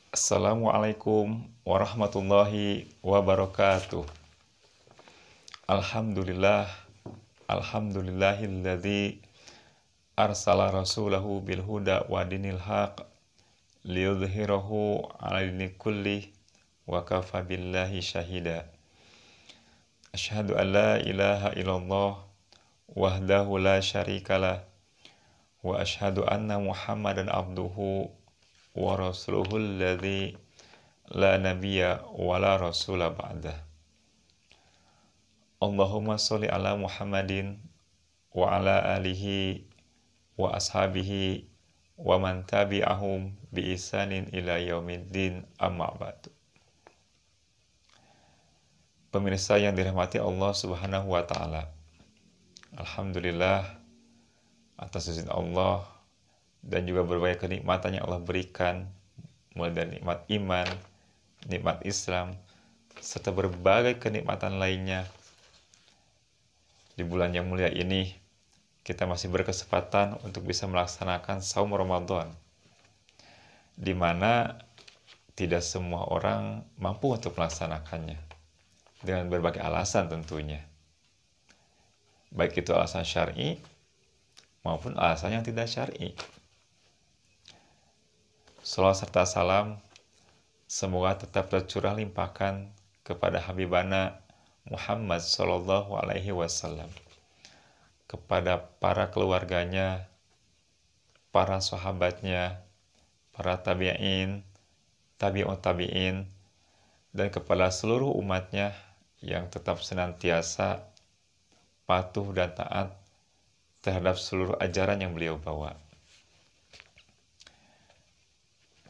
Assalamualaikum warahmatullahi wabarakatuh. Alhamdulillah, alhamdulillahilladzi arsala rasulahu bil huda wa dinil haq liyudhhirahu 'ala dini kulli wa kafa billahi syahida. Asyhadu an la ilaha illallah wahdahu la syarikalah wa asyhadu anna Muhammadan abduhu wa rasuluhul ladzi la nabiyya wa la rasula ba'dah. Allahumma sholli ala Muhammadin wa ala alihi wa ashabihi wa man tabi'ahum bi ihsanin ila yaumiddin, amma ba'du. Pemirsa yang dirahmati Allah Subhanahu wa taala. Alhamdulillah atas izin Allah dan juga berbagai kenikmatan yang Allah berikan, mulai dari nikmat iman, nikmat Islam, serta berbagai kenikmatan lainnya. Di bulan yang mulia ini, kita masih berkesempatan untuk bisa melaksanakan saum Ramadan, di mana tidak semua orang mampu untuk melaksanakannya, dengan berbagai alasan tentunya. Baik itu alasan syar'i, maupun alasan yang tidak syar'i. Salawat serta salam semoga tetap tercurah limpahkan kepada Habibana Muhammad Sallallahu Alaihi Wasallam, kepada para keluarganya, para sahabatnya, para tabi'in, tabi'ut tabi'in, dan kepada seluruh umatnya yang tetap senantiasa patuh dan taat terhadap seluruh ajaran yang beliau bawa.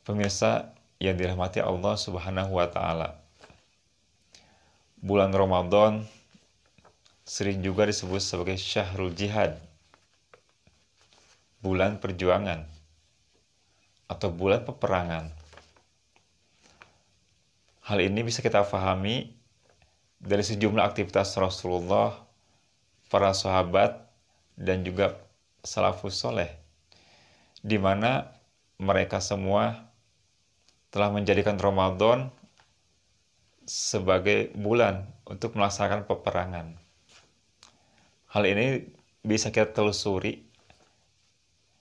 Pemirsa yang dirahmati Allah Subhanahu wa taala. Bulan Ramadan sering juga disebut sebagai Syahrul Jihad, bulan perjuangan atau bulan peperangan. Hal ini bisa kita pahami dari sejumlah aktivitas Rasulullah, para sahabat, dan juga salafus soleh, di mana mereka semua telah menjadikan Ramadan sebagai bulan untuk melaksanakan peperangan. Hal ini bisa kita telusuri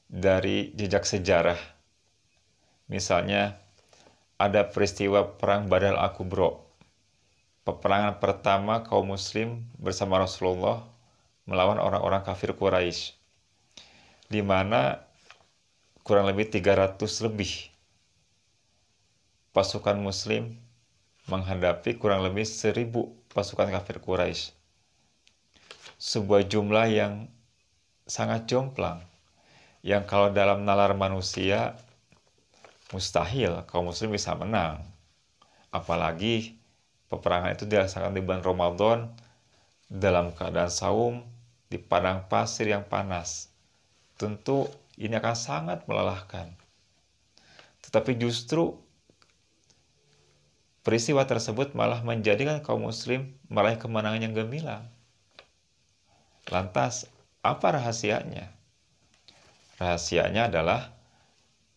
dari jejak sejarah. Misalnya, ada peristiwa Perang Badar Al-Kubra, peperangan pertama kaum muslim bersama Rasulullah melawan orang-orang kafir Quraisy, di mana kurang lebih 300 lebih pasukan muslim menghadapi kurang lebih 1.000 pasukan kafir Quraisy. Sebuah jumlah yang sangat jomplang, yang kalau dalam nalar manusia mustahil kaum muslim bisa menang. Apalagi peperangan itu dilaksanakan di bulan Ramadan dalam keadaan saum di padang pasir yang panas. Tentu ini akan sangat melelahkan. Tetapi justru peristiwa tersebut malah menjadikan kaum muslim meraih kemenangan yang gemilang. Lantas, apa rahasianya? Rahasianya adalah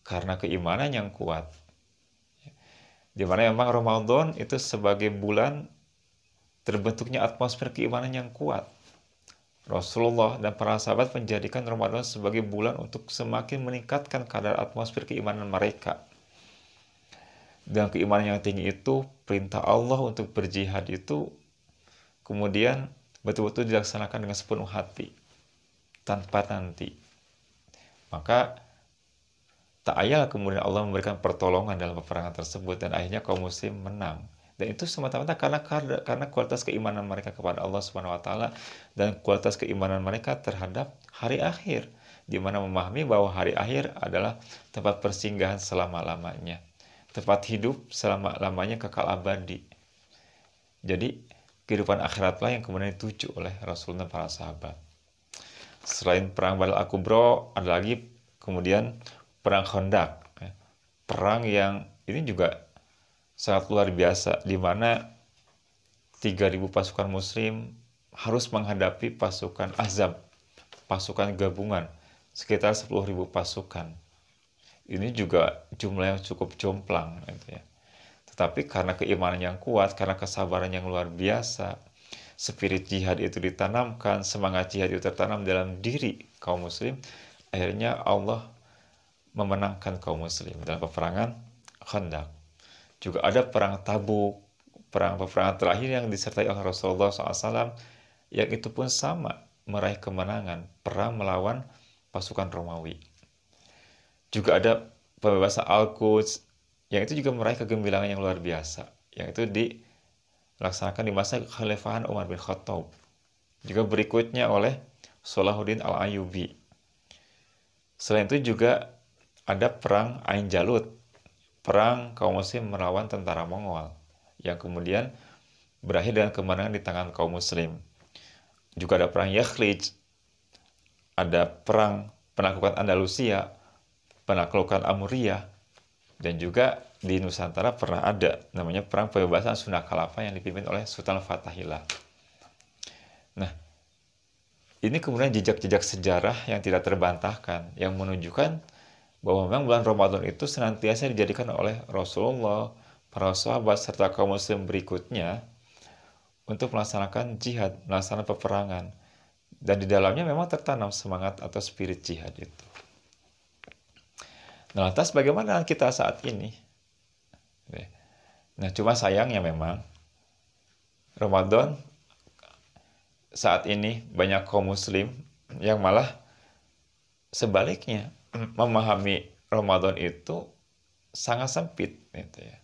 karena keimanan yang kuat. Di mana memang Ramadan itu sebagai bulan terbentuknya atmosfer keimanan yang kuat. Rasulullah dan para sahabat menjadikan Ramadan sebagai bulan untuk semakin meningkatkan kadar atmosfer keimanan mereka. Dan keimanan yang tinggi itu, perintah Allah untuk berjihad itu kemudian betul-betul dilaksanakan dengan sepenuh hati, tanpa nanti. Maka tak ayal kemudian Allah memberikan pertolongan dalam peperangan tersebut, dan akhirnya kaum muslim menang. Dan itu semata-mata karena kualitas keimanan mereka kepada Allah Subhanahu wa taala dan kualitas keimanan mereka terhadap hari akhir, di mana memahami bahwa hari akhir adalah tempat persinggahan selama-lamanya, tempat hidup selama-lamanya kekal abadi. Jadi kehidupan akhiratlah yang kemudian dituju oleh Rasul dan para sahabat. Selain perang Badar Al-Kubra, ada lagi kemudian perang Khandaq, perang yang ini juga sangat luar biasa, di mana 3.000 pasukan muslim harus menghadapi pasukan Ahzab, pasukan gabungan, sekitar 10.000 pasukan Ini juga jumlah yang cukup jomplang gitu ya. Tetapi karena keimanan yang kuat, karena kesabaran yang luar biasa, spirit jihad itu ditanamkan, semangat jihad itu tertanam dalam diri kaum muslim, akhirnya Allah memenangkan kaum muslim dalam peperangan Khandaq. Juga ada perang Tabuk, peperangan terakhir yang disertai oleh Rasulullah SAW, yang itu pun sama, meraih kemenangan, perang melawan pasukan Romawi. Juga ada pembebasan Al-Quds, yang itu juga meraih kegemilangan yang luar biasa, yang itu dilaksanakan di masa kekhalifahan Umar bin Khattab. Juga berikutnya oleh Salahuddin Al-Ayyubi. Selain itu juga ada perang Ain Jalut, perang kaum muslim melawan tentara Mongol, yang kemudian berakhir dengan kemenangan di tangan kaum muslim. Juga ada perang Yakhlij, ada perang penaklukan Andalusia, penaklukan Amuriyah, dan juga di Nusantara pernah ada namanya perang pembebasan Sunda Kelapa yang dipimpin oleh Sultan Fathahillah. Nah, ini kemudian jejak-jejak sejarah yang tidak terbantahkan, yang menunjukkan bahwa memang bulan Ramadan itu senantiasa dijadikan oleh Rasulullah, para sahabat, serta kaum muslim berikutnya untuk melaksanakan jihad, melaksanakan peperangan. Dan di dalamnya memang tertanam semangat atau spirit jihad itu. Nah, lantas bagaimana kita saat ini? Nah, cuma sayangnya memang Ramadan saat ini banyak kaum muslim yang malah sebaliknya memahami Ramadan itu sangat sempit gitu ya.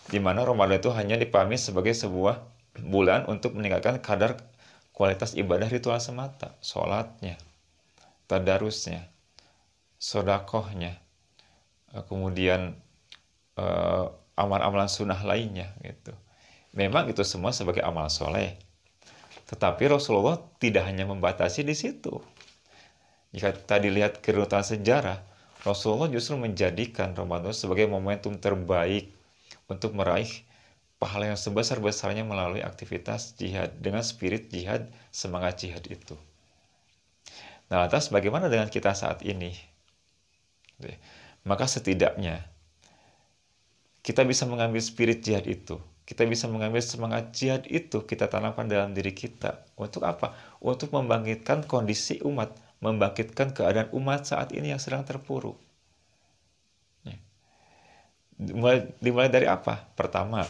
Di mana Ramadan itu hanya dipahami sebagai sebuah bulan untuk meningkatkan kadar kualitas ibadah ritual semata, sholatnya, tadarusnya, sodakohnya, kemudian amal-amalan sunnah lainnya gitu. Memang itu semua sebagai amal soleh. Tetapi Rasulullah tidak hanya membatasi di situ. Jika tadi lihat kerunutan sejarah, Rasulullah justru menjadikan Ramadan sebagai momentum terbaik untuk meraih pahala yang sebesar-besarnya melalui aktivitas jihad dengan spirit jihad, semangat jihad itu. Nah, lantas bagaimana dengan kita saat ini? Maka setidaknya kita bisa mengambil spirit jihad itu. Kita bisa mengambil semangat jihad itu, kita tanamkan dalam diri kita. Untuk apa? Untuk membangkitkan kondisi umat, membangkitkan keadaan umat saat ini yang sedang terpuruk. Dimulai dari apa? Pertama,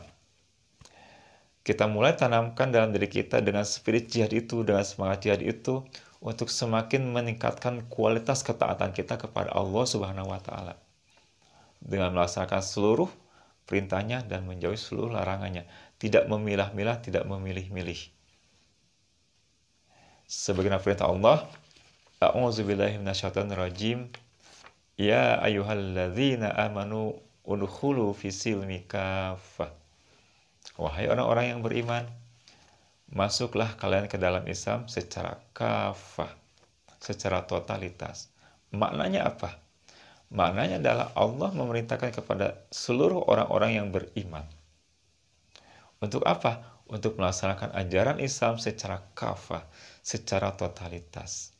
kita mulai tanamkan dalam diri kita dengan spirit jihad itu, dengan semangat jihad itu, untuk semakin meningkatkan kualitas ketaatan kita kepada Allah Subhanahu wa Ta'ala. Dengan melaksanakan seluruh perintahnya dan menjauhi seluruh larangannya. Tidak memilah-milah, tidak memilih-milih. Sebagaimana perintah Allah, A'udzubillahi minasyaitonirrajim. Ya ayyuhalladzina amanu udkhulu fisilmi kaffah. Wahai orang-orang yang beriman, masuklah kalian ke dalam Islam secara kafah, secara totalitas. Maknanya apa? Maknanya adalah Allah memerintahkan kepada seluruh orang-orang yang beriman. Untuk apa? Untuk melaksanakan ajaran Islam secara kafah, secara totalitas.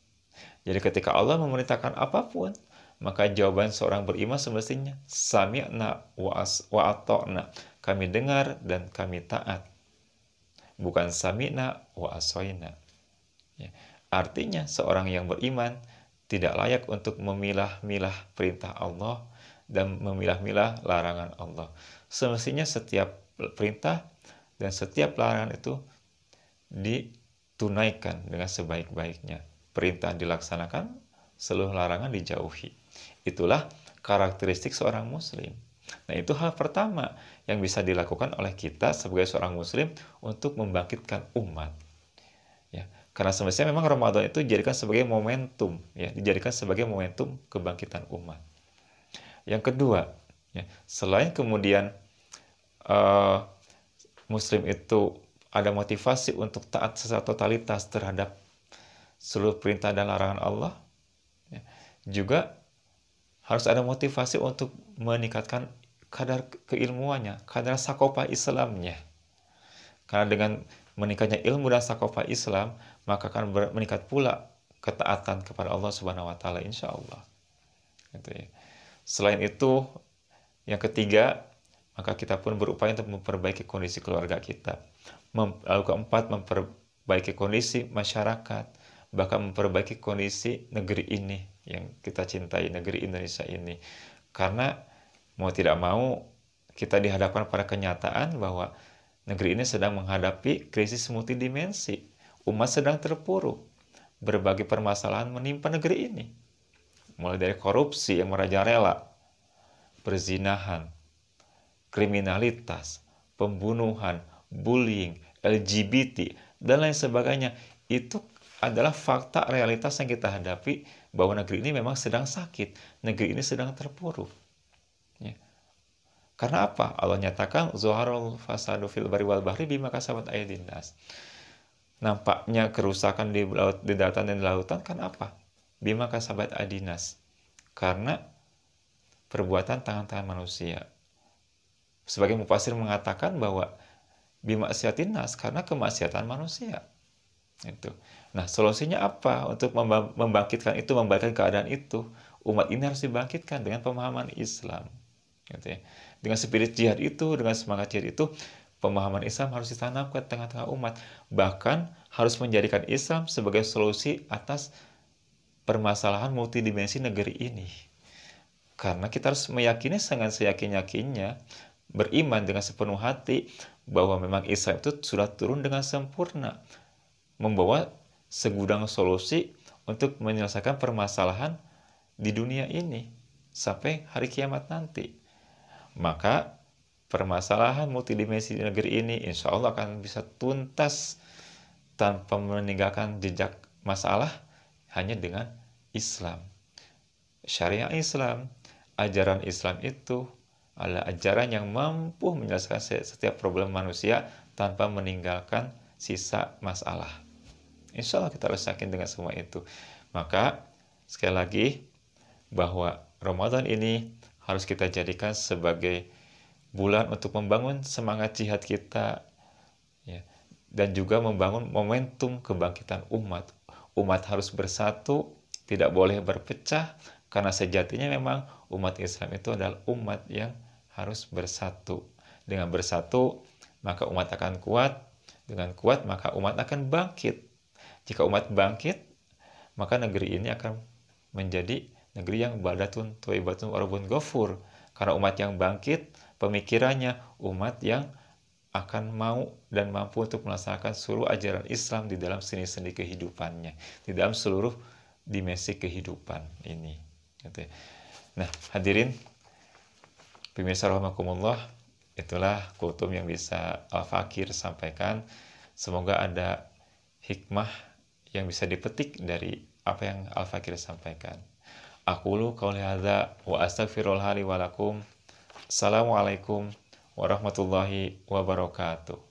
Jadi ketika Allah memerintahkan apapun, maka jawaban seorang beriman semestinya sami'na wa ata'na. Kami dengar dan kami taat. Bukan sami'na wa asoina. Ya. Artinya seorang yang beriman tidak layak untuk memilah-milah perintah Allah dan memilah-milah larangan Allah. Semestinya setiap perintah dan setiap larangan itu ditunaikan dengan sebaik-baiknya. Perintah dilaksanakan, seluruh larangan dijauhi. Itulah karakteristik seorang muslim. Nah, itu hal pertama yang bisa dilakukan oleh kita sebagai seorang muslim untuk membangkitkan umat. Ya, karena semestinya memang Ramadan itu dijadikan sebagai momentum, ya, dijadikan sebagai momentum kebangkitan umat. Yang kedua, ya, selain kemudian Muslim itu ada motivasi untuk taat secara totalitas terhadap seluruh perintah dan larangan Allah, ya, juga harus ada motivasi untuk meningkatkan kadar keilmuannya, kadar sakopah Islamnya. Karena dengan meningkatnya ilmu dan sakopah Islam, maka akan meningkat pula ketaatan kepada Allah Subhanahu wa Ta'ala, insya Allah. Gitu ya. Selain itu, yang ketiga, maka kita pun berupaya untuk memperbaiki kondisi keluarga kita. Lalu keempat, memperbaiki kondisi masyarakat, bahkan memperbaiki kondisi negeri ini yang kita cintai, negeri Indonesia ini. Karena mau tidak mau, kita dihadapkan pada kenyataan bahwa negeri ini sedang menghadapi krisis multidimensi. Umat sedang terpuruk. Berbagai permasalahan menimpa negeri ini. Mulai dari korupsi yang merajalela, perzinahan, kriminalitas, pembunuhan, bullying, LGBT, dan lain sebagainya. Itu adalah fakta realitas yang kita hadapi bahwa negeri ini memang sedang sakit. Negeri ini sedang terpuruk. Ya. Karena apa? Allah nyatakan, Zuharul fasadu fil bari wal bahri bima kasabat aydin nas. Nampaknya kerusakan di daratan dan di lautan kan apa? Bima kasabat aydin nas. Karena perbuatan tangan-tangan manusia. Sebagai mufassir mengatakan bahwa bimaksiatin nas, karena kemaksiatan manusia. Itu. Nah, solusinya apa untuk membangkitkan itu, membalikkan keadaan itu? Umat ini harus dibangkitkan dengan pemahaman Islam. Gitu ya. Dengan spirit jihad itu, dengan semangat jihad itu, pemahaman Islam harus ditanamkan ke tengah-tengah umat. Bahkan harus menjadikan Islam sebagai solusi atas permasalahan multidimensi negeri ini. Karena kita harus meyakini sangat seyakin-yakinnya, beriman dengan sepenuh hati bahwa memang Islam itu sudah turun dengan sempurna, membawa segudang solusi untuk menyelesaikan permasalahan di dunia ini sampai hari kiamat nanti. Maka permasalahan multidimensi di negeri ini insya Allah akan bisa tuntas tanpa meninggalkan jejak masalah hanya dengan Islam. Syariat Islam, ajaran Islam itu adalah ajaran yang mampu menyelesaikan setiap problem manusia tanpa meninggalkan sisa masalah. Insya Allah kita harus yakin dengan semua itu. Maka sekali lagi bahwa Ramadan ini harus kita jadikan sebagai bulan untuk membangun semangat jihad kita, ya, dan juga membangun momentum kebangkitan umat. Umat harus bersatu, tidak boleh berpecah, karena sejatinya memang umat Islam itu adalah umat yang harus bersatu. Dengan bersatu, maka umat akan kuat. Dengan kuat, maka umat akan bangkit. Jika umat bangkit, maka negeri ini akan menjadi negeri yang baldatun thayyibatun wa rabbun ghafur. Karena umat yang bangkit, pemikirannya umat yang akan mau dan mampu untuk melaksanakan seluruh ajaran Islam di dalam sendi-sendi kehidupannya, di dalam seluruh dimensi kehidupan ini. Nah, hadirin pemirsa rahimakumullah, itulah kultum yang bisa Al-Fakir sampaikan. Semoga ada hikmah yang bisa dipetik dari apa yang Al-Fakir sampaikan. Aqulu qauli hadza wa astaghfirullaha li wa lakum. Assalamualaikum warahmatullahi wabarakatuh.